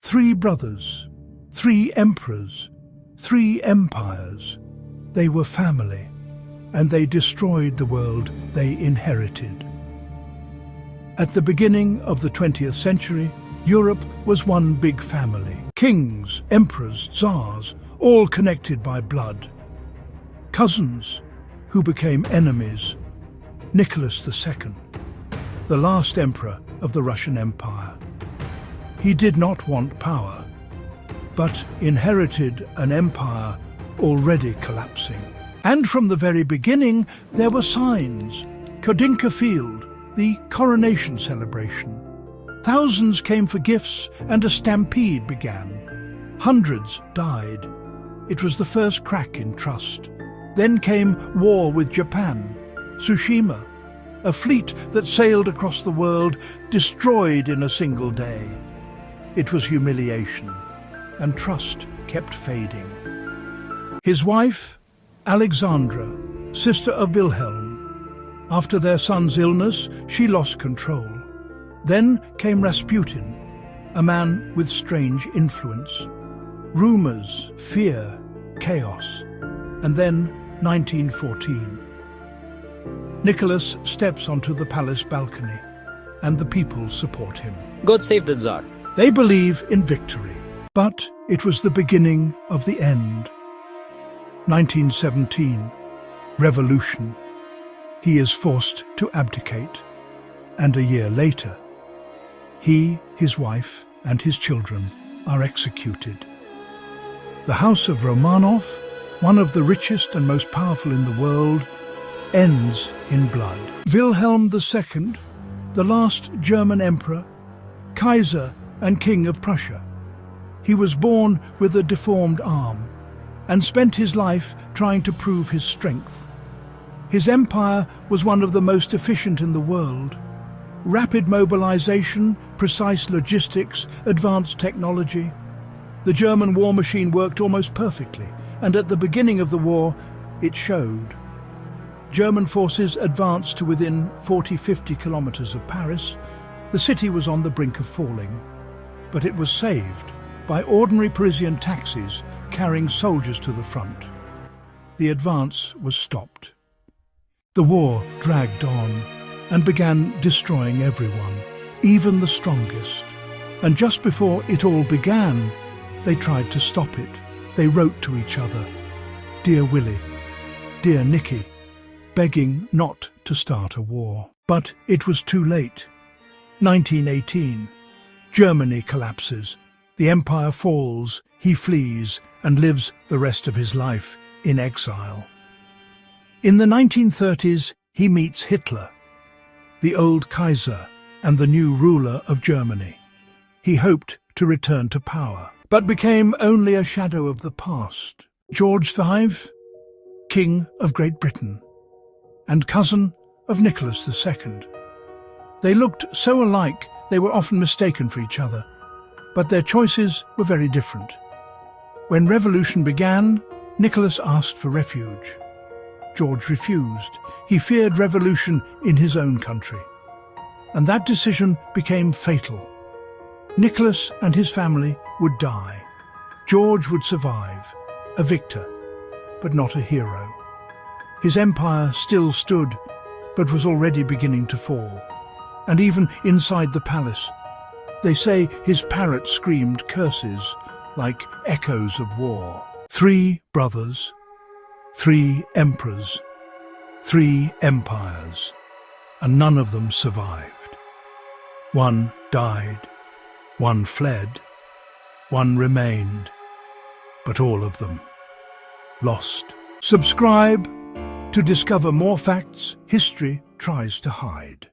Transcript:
3 brothers, 3 emperors, 3 empires. They were family, and they destroyed the world they inherited. At the beginning of the 20th century, Europe was one big family. Kings, emperors, tsars, all connected by blood. Cousins, who became enemies. Nicholas II, the last emperor of the Russian Empire. He did not want power, but inherited an empire already collapsing. And from the very beginning, there were signs. Kodinka Field, the coronation celebration. Thousands came for gifts and a stampede began. Hundreds died. It was the first crack in trust. Then came war with Japan, Tsushima, a fleet that sailed across the world, destroyed in a single day. It was humiliation, and trust kept fading. His wife, Alexandra, sister of Wilhelm. After their son's illness, she lost control. Then came Rasputin, a man with strange influence. Rumors, fear, chaos. And then 1914. Nicholas steps onto the palace balcony, and the people support him. God save the Tsar. They believe in victory, but it was the beginning of the end. 1917, revolution. He is forced to abdicate, and a year later, he, his wife, and his children are executed. The House of Romanov, one of the richest and most powerful in the world, ends in blood. Wilhelm II, the last German emperor, Kaiser and King of Prussia. He was born with a deformed arm and spent his life trying to prove his strength. His empire was one of the most efficient in the world. Rapid mobilization, precise logistics, advanced technology. The German war machine worked almost perfectly, and at the beginning of the war, it showed. German forces advanced to within 40-50 kilometers of Paris. The city was on the brink of falling, but it was saved by ordinary Parisian taxis carrying soldiers to the front. The advance was stopped. The war dragged on and began destroying everyone, even the strongest. And just before it all began, they tried to stop it. They wrote to each other, "Dear Willie, dear Nicky," begging not to start a war. But it was too late. 1918. Germany collapses. The empire falls. He flees and lives the rest of his life in exile. In the 1930s, he meets Hitler, the old Kaiser and the new ruler of Germany. He hoped to return to power, but became only a shadow of the past. George V, King of Great Britain, and cousin of Nicholas II. They looked so alike they were often mistaken for each other, but their choices were very different. When revolution began, Nicholas asked for refuge. George refused. He feared revolution in his own country. And that decision became fatal. Nicholas and his family would die. George would survive, a victor, but not a hero. His empire still stood, but was already beginning to fall. And even inside the palace, they say his parrot screamed curses like echoes of war. 3 brothers, 3 emperors, 3 empires, and none of them survived. One died, one fled, one remained, but all of them lost. Subscribe to discover more facts history tries to hide.